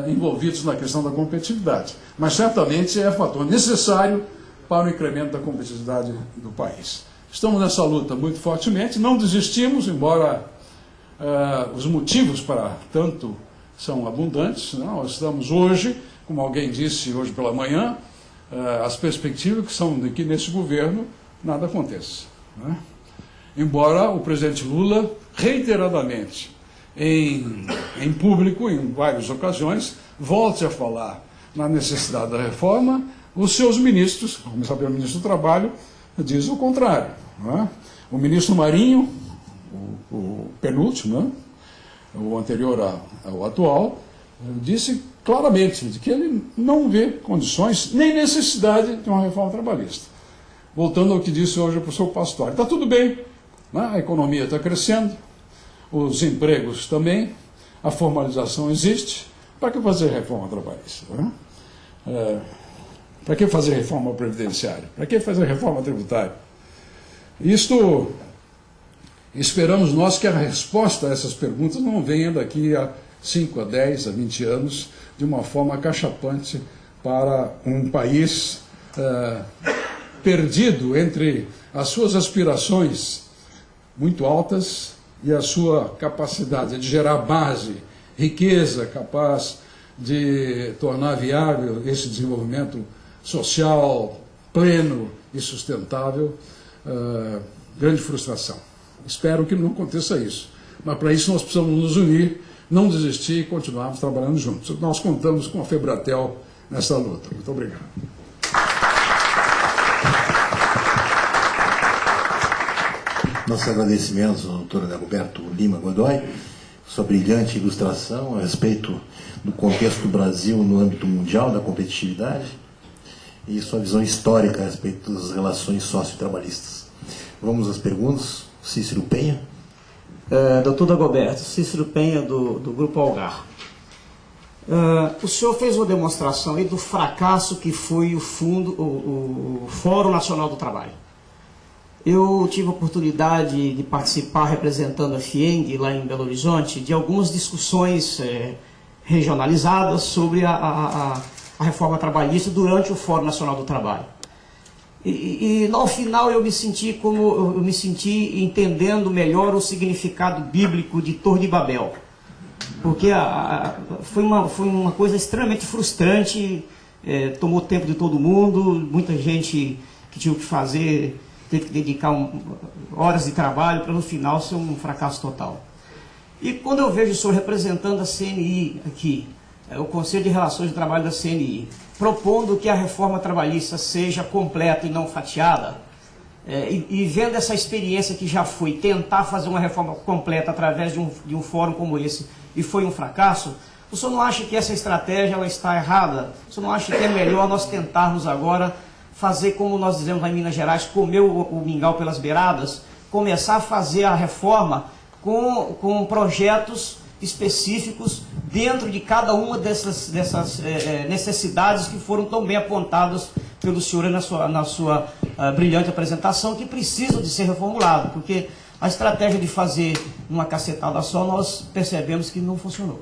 envolvidos na questão da competitividade. Mas certamente é fator necessário para o incremento da competitividade do país. Estamos nessa luta muito fortemente, não desistimos, embora os motivos para tanto são abundantes. Não? Nós estamos hoje, como alguém disse hoje pela manhã, as perspectivas que são de que nesse governo nada aconteça, né? Embora o presidente Lula, reiteradamente, em público, em várias ocasiões, volte a falar na necessidade da reforma, os seus ministros, a começar pelo ministro do Trabalho, diz o contrário, né? O ministro Marinho, o penúltimo, né? O anterior ao atual, disse claramente de que ele não vê condições nem necessidade de uma reforma trabalhista. Voltando ao que disse hoje o professor Pastore, está tudo bem, né? A economia está crescendo, os empregos também, a formalização existe, para que fazer reforma trabalhista? Né? Para que fazer reforma previdenciária? Para que fazer reforma tributária? Isto, esperamos nós que a resposta a essas perguntas não venha daqui a 5, a 10, a 20 anos, de uma forma acachapante para um país perdido entre as suas aspirações muito altas e a sua capacidade de gerar base, riqueza, capaz de tornar viável esse desenvolvimento social, pleno e sustentável, grande frustração. Espero que não aconteça isso. Mas para isso nós precisamos nos unir, não desistir e continuarmos trabalhando juntos. Nós contamos com a Febratel nessa luta. Muito obrigado. Nossos agradecimentos ao doutor Dagoberto Lima Godoy, sua brilhante ilustração a respeito do contexto do Brasil no âmbito mundial da competitividade e sua visão histórica a respeito das relações socio-trabalhistas. Vamos às perguntas. Cícero Penha. Doutor Dagoberto, Cícero Penha, do Grupo Algar. O senhor fez uma demonstração aí do fracasso que foi o Fórum Nacional do Trabalho. Eu tive a oportunidade de participar, representando a FIENG, lá em Belo Horizonte, de algumas discussões regionalizadas sobre a reforma trabalhista durante o Fórum Nacional do Trabalho. E no final eu me senti entendendo melhor o significado bíblico de Torre de Babel. Porque foi uma coisa extremamente frustrante, tomou tempo de todo mundo, muita gente que tinha o que fazer, teve que dedicar horas de trabalho para no final ser um fracasso total. E quando eu vejo o senhor representando a CNI aqui, o Conselho de Relações de Trabalho da CNI, propondo que a reforma trabalhista seja completa e não fatiada, e vendo essa experiência que já foi tentar fazer uma reforma completa através de um fórum como esse, e foi um fracasso, o senhor não acha que essa estratégia ela está errada? O senhor não acha que é melhor nós tentarmos agora fazer como nós dizemos lá em Minas Gerais, comer o mingau pelas beiradas, começar a fazer a reforma com projetos específicos dentro de cada uma dessas necessidades que foram tão bem apontadas pelo senhor na sua brilhante apresentação, que precisam de ser reformuladas, porque a estratégia de fazer uma cacetada só, nós percebemos que não funcionou.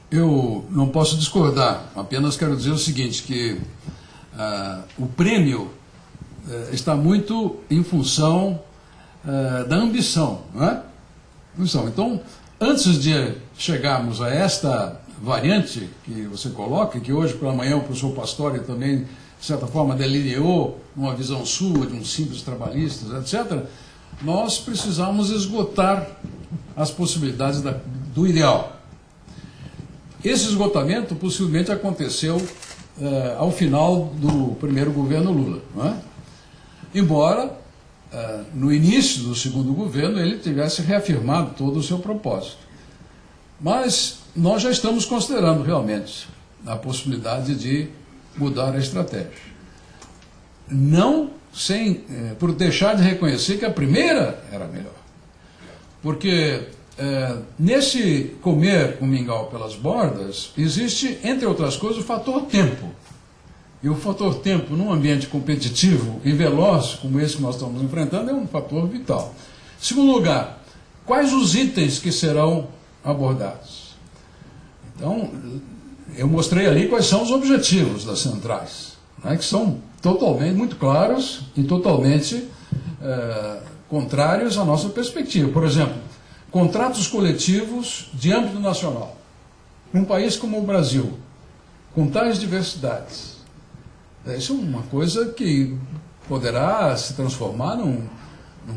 Eu não posso discordar, apenas quero dizer o seguinte, que o prêmio está muito em função da ambição, não é? Então, antes de chegarmos a esta variante que você coloca, que hoje pela manhã o professor Pastore também, de certa forma, delineou uma visão sua de uns simples trabalhistas, etc., nós precisamos esgotar as possibilidades do ideal. Esse esgotamento possivelmente aconteceu ao final do primeiro governo Lula, não é? Embora, no início do segundo governo, ele tivesse reafirmado todo o seu propósito. Mas nós já estamos considerando realmente a possibilidade de mudar a estratégia. Não por deixar de reconhecer que a primeira era melhor. Porque nesse comer o mingau pelas bordas, existe, entre outras coisas, o fator tempo. E o fator tempo, num ambiente competitivo e veloz, como esse que nós estamos enfrentando, é um fator vital. Segundo lugar, quais os itens que serão abordados? Então, eu mostrei ali quais são os objetivos das centrais, né, que são totalmente, muito claros e totalmente contrários à nossa perspectiva. Por exemplo, contratos coletivos de âmbito nacional. Num país como o Brasil, com tais diversidades, isso é uma coisa que poderá se transformar num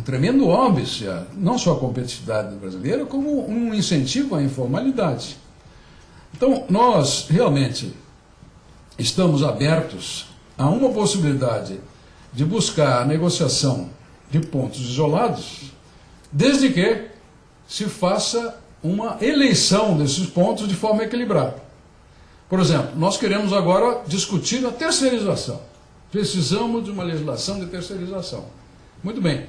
tremendo óbice, não só a competitividade brasileira, como um incentivo à informalidade. Então, nós realmente estamos abertos a uma possibilidade de buscar a negociação de pontos isolados, desde que se faça uma eleição desses pontos de forma equilibrada. Por exemplo, nós queremos agora discutir a terceirização. Precisamos de uma legislação de terceirização. Muito bem.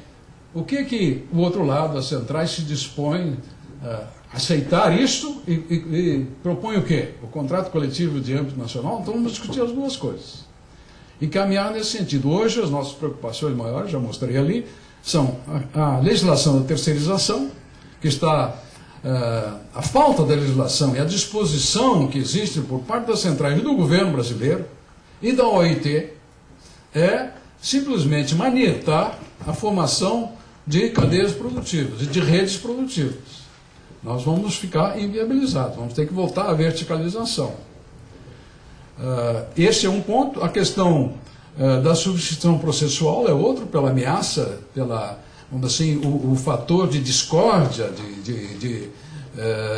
O que o outro lado, as centrais, se dispõe a aceitar isso e propõe o quê? O contrato coletivo de âmbito nacional? Então vamos discutir as duas coisas. E caminhar nesse sentido. Hoje as nossas preocupações maiores, já mostrei ali, são a legislação da terceirização, que está... a falta da legislação e a disposição que existe por parte das centrais do governo brasileiro e da OIT é simplesmente manietar a formação de cadeias produtivas e de redes produtivas. Nós vamos ficar inviabilizados, vamos ter que voltar à verticalização. Esse é um ponto. A questão da substituição processual é outro, pela ameaça, vamos assim, o fator de discórdia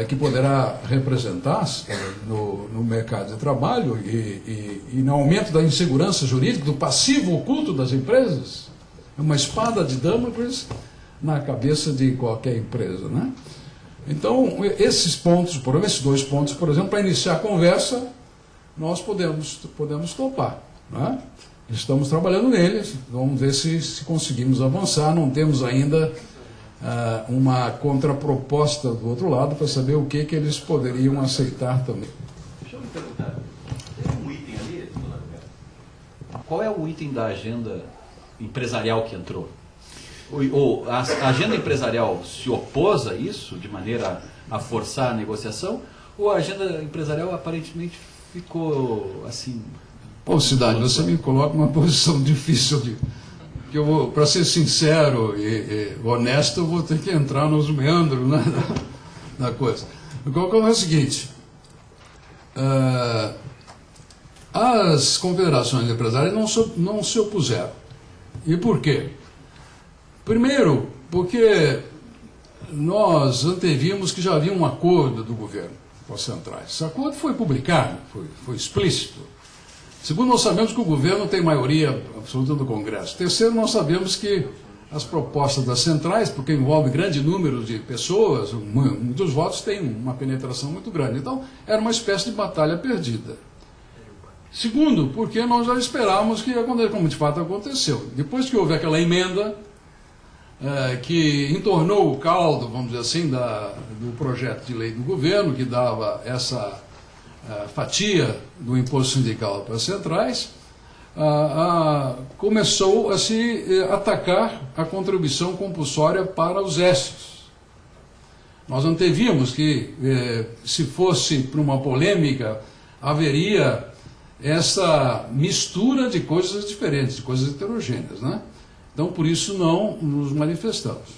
que poderá representar no mercado de trabalho e no aumento da insegurança jurídica, do passivo oculto das empresas. É uma espada de Damocles na cabeça de qualquer empresa, né? Então, esses dois pontos, por exemplo, para iniciar a conversa, nós podemos topar, né? Estamos trabalhando neles, vamos ver se conseguimos avançar. Não temos ainda uma contraproposta do outro lado para saber o que eles poderiam aceitar também. Deixa eu me perguntar, tem um item ali, qual é o item da agenda empresarial que entrou? Ou a agenda empresarial se opôs a isso, de maneira a forçar a negociação, ou a agenda empresarial aparentemente ficou assim... Pô, Cidade, você me coloca numa posição difícil que eu vou, para ser sincero e honesto, eu vou ter que entrar nos meandros, né, da coisa. O que ocorre é o seguinte: as confederações empresariais não se opuseram. E por quê? Primeiro, porque nós antevimos que já havia um acordo do governo com as centrais. Esse acordo foi publicado, foi explícito. Segundo, nós sabemos que o governo tem maioria absoluta do Congresso. Terceiro, nós sabemos que as propostas das centrais, porque envolve grande número de pessoas, muitos votos têm uma penetração muito grande. Então, era uma espécie de batalha perdida. Segundo, porque nós já esperávamos que ia acontecer, como de fato aconteceu. Depois que houve aquela emenda que entornou o caldo, vamos dizer assim, do projeto de lei do governo, que dava essa fatia do imposto sindical para as centrais, começou a se atacar a contribuição compulsória para os estes. Nós antevíamos que, se fosse para uma polêmica, haveria essa mistura de coisas diferentes, de coisas heterogêneas, né? Então, por isso, não nos manifestamos.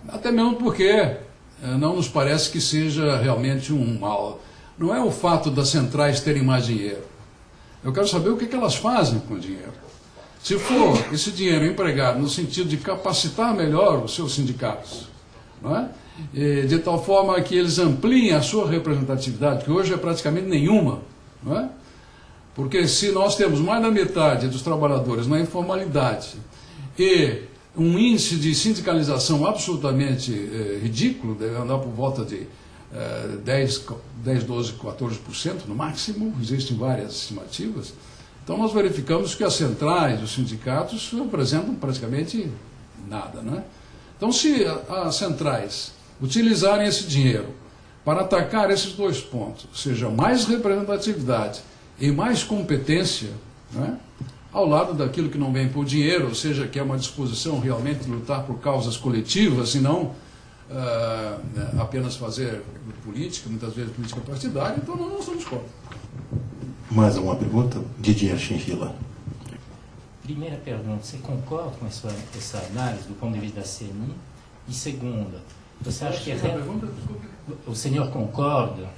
Até mesmo porque não nos parece que seja realmente um mal. Não é o fato das centrais terem mais dinheiro. Eu quero saber o que elas fazem com o dinheiro. Se for esse dinheiro empregado no sentido de capacitar melhor os seus sindicatos, não é? De tal forma que eles ampliem a sua representatividade, que hoje é praticamente nenhuma, não é? Porque se nós temos mais da metade dos trabalhadores na informalidade e um índice de sindicalização absolutamente ridículo, deve andar por volta de 10, 12, 14% no máximo, existem várias estimativas, então nós verificamos que as centrais, os sindicatos, apresentam praticamente nada, não é? Então, se as centrais utilizarem esse dinheiro para atacar esses dois pontos, ou seja, mais representatividade e mais competência, né, ao lado daquilo que não vem por dinheiro, ou seja, que é uma disposição realmente de lutar por causas coletivas e não apenas fazer política, muitas vezes política partidária, então nós não somos contra. Mais uma pergunta? Didier Chinchilla. Primeira pergunta, você concorda com essa análise do ponto de vista da CNI? E segunda, você acha que o senhor concorda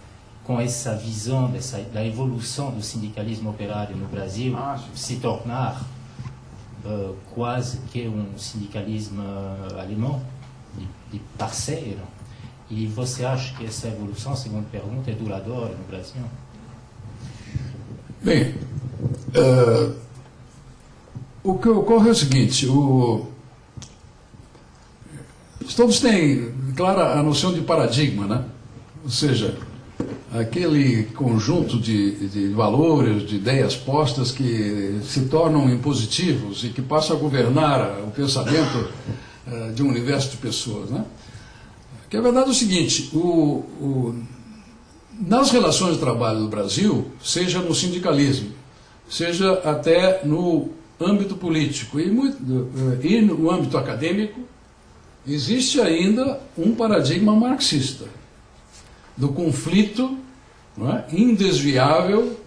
com essa visão da evolução do sindicalismo operário no Brasil, se tornar quase que um sindicalismo alemão, de parceiro? E você acha que essa evolução, segunda pergunta, é duradoura no Brasil? Bem, o que ocorre é o seguinte, todos têm clara a noção de paradigma, né? Ou seja, aquele conjunto de valores, de ideias postas que se tornam impositivos e que passam a governar o pensamento de um universo de pessoas, né? Que a verdade é o seguinte, nas relações de trabalho do Brasil, seja no sindicalismo, seja até no âmbito político e no âmbito acadêmico, existe ainda um paradigma marxista do conflito, não é, indesviável,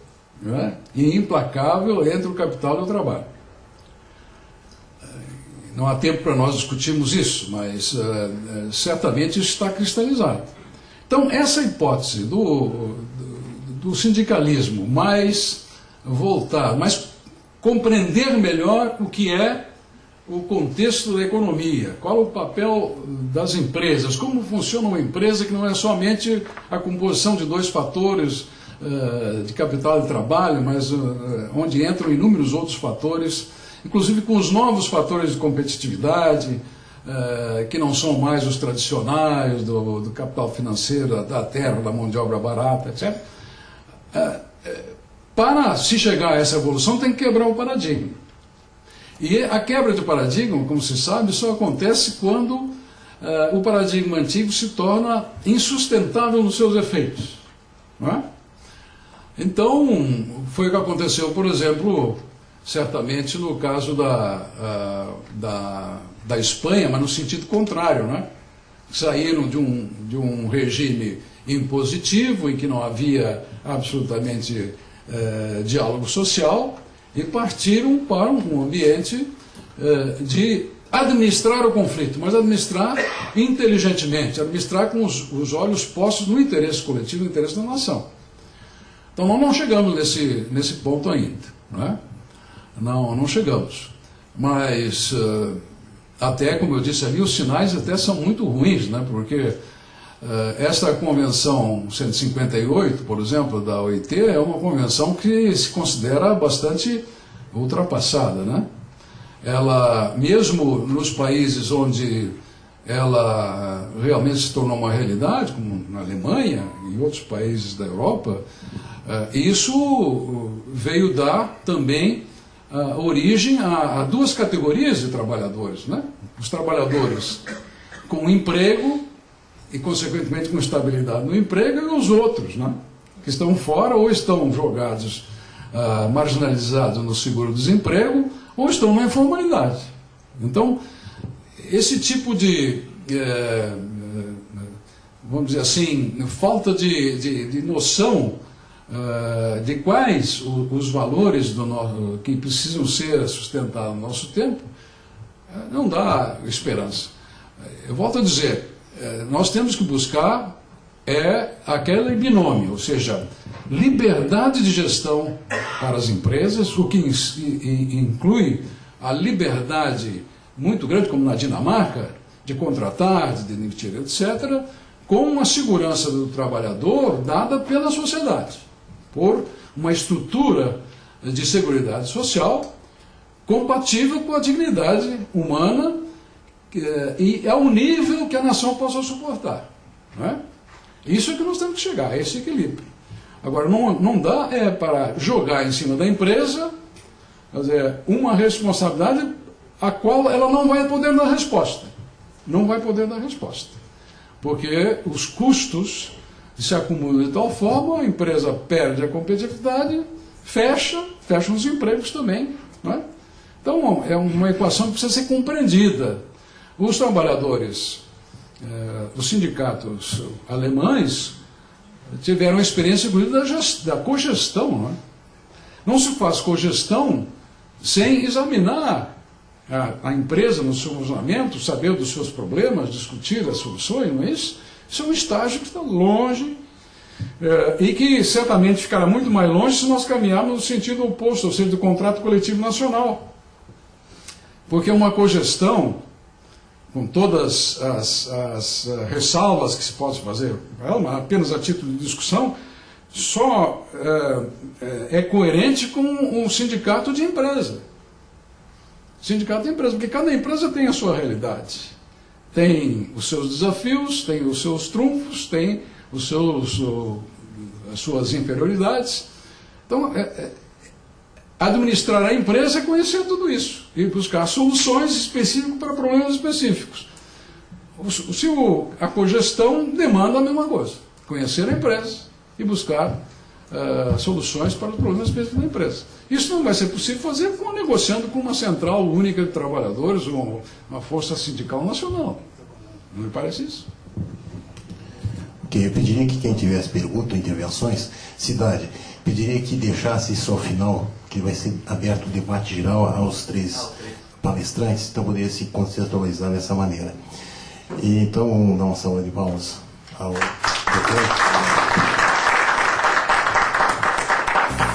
não é, e implacável entre o capital e o trabalho. Não há tempo para nós discutirmos isso, mas certamente isso está cristalizado. Então, essa hipótese do sindicalismo mais voltar, mais compreender melhor o que é o contexto da economia, qual o papel das empresas, como funciona uma empresa que não é somente a composição de dois fatores de capital e trabalho, mas onde entram inúmeros outros fatores, inclusive com os novos fatores de competitividade, que não são mais os tradicionais do capital financeiro, da terra, da mão de obra barata, etc. Para se chegar a essa evolução tem que quebrar o paradigma. E a quebra de paradigma, como se sabe, só acontece quando o paradigma antigo se torna insustentável nos seus efeitos. Não é? Então, foi o que aconteceu, por exemplo, certamente no caso da Espanha, mas no sentido contrário, né? Saíram de um regime impositivo, em que não havia absolutamente diálogo social, e partiram para um ambiente de administrar o conflito, mas administrar inteligentemente, administrar com os olhos postos no interesse coletivo, no interesse da nação. Então nós não chegamos nesse ponto ainda, não é? Não chegamos. Mas, até, como eu disse ali, os sinais até são muito ruins, né? Porque esta Convenção 158, por exemplo, da OIT, é uma convenção que se considera bastante ultrapassada, né? Ela, mesmo nos países onde ela realmente se tornou uma realidade, como na Alemanha e outros países da Europa, isso veio dar também origem a duas categorias de trabalhadores, né? Os trabalhadores com emprego e, consequentemente, com estabilidade no emprego, e os outros, né, que estão fora ou estão jogados, marginalizados no seguro-desemprego, ou estão na informalidade. Então, esse tipo de, vamos dizer assim, falta de noção de quais os valores que precisam ser sustentados no nosso tempo, não dá esperança. Eu volto a dizer, nós temos que buscar aquele binômio, ou seja, liberdade de gestão para as empresas, o que inclui a liberdade muito grande, como na Dinamarca, de contratar, de demitir, etc., com uma segurança do trabalhador dada pela sociedade, por uma estrutura de seguridade social compatível com a dignidade humana e ao nível que a nação possa suportar. Não é? Isso é que nós temos que chegar, a esse equilíbrio. Agora, não dá para jogar em cima da empresa, quer dizer, uma responsabilidade a qual ela não vai poder dar resposta. Não vai poder dar resposta. Porque os custos se acumulam de tal forma, a empresa perde a competitividade, fecham os empregos também. Não é? Então, é uma equação que precisa ser compreendida. Os trabalhadores, os sindicatos alemães, tiveram a experiência, inclusive, da cogestão. Não é? Não se faz cogestão sem examinar a empresa no seu funcionamento, saber dos seus problemas, discutir as soluções, não é isso? Isso é um estágio que está longe e que certamente ficará muito mais longe se nós caminharmos no sentido oposto, ou seja, do contrato coletivo nacional. Porque uma cogestão, com todas as ressalvas que se pode fazer, apenas a título de discussão, só é coerente com um sindicato de empresa. Sindicato de empresa, porque cada empresa tem a sua realidade. Tem os seus desafios, tem os seus trunfos, tem as suas inferioridades. Então, administrar a empresa é conhecer tudo isso e buscar soluções específicas para problemas específicos. A cogestão demanda a mesma coisa, conhecer a empresa e buscar soluções para os problemas específicos da empresa. Isso não vai ser possível fazer negociando com uma central única de trabalhadores ou uma força sindical nacional. Não me parece isso? Ok, eu pediria que quem tivesse perguntas ou intervenções, Cidade, pediria que deixasse isso ao final, que vai ser aberto o debate geral aos três palestrantes, então poderia se contextualizar dessa maneira. E, então, vamos dar uma salva de palmas ao doutor.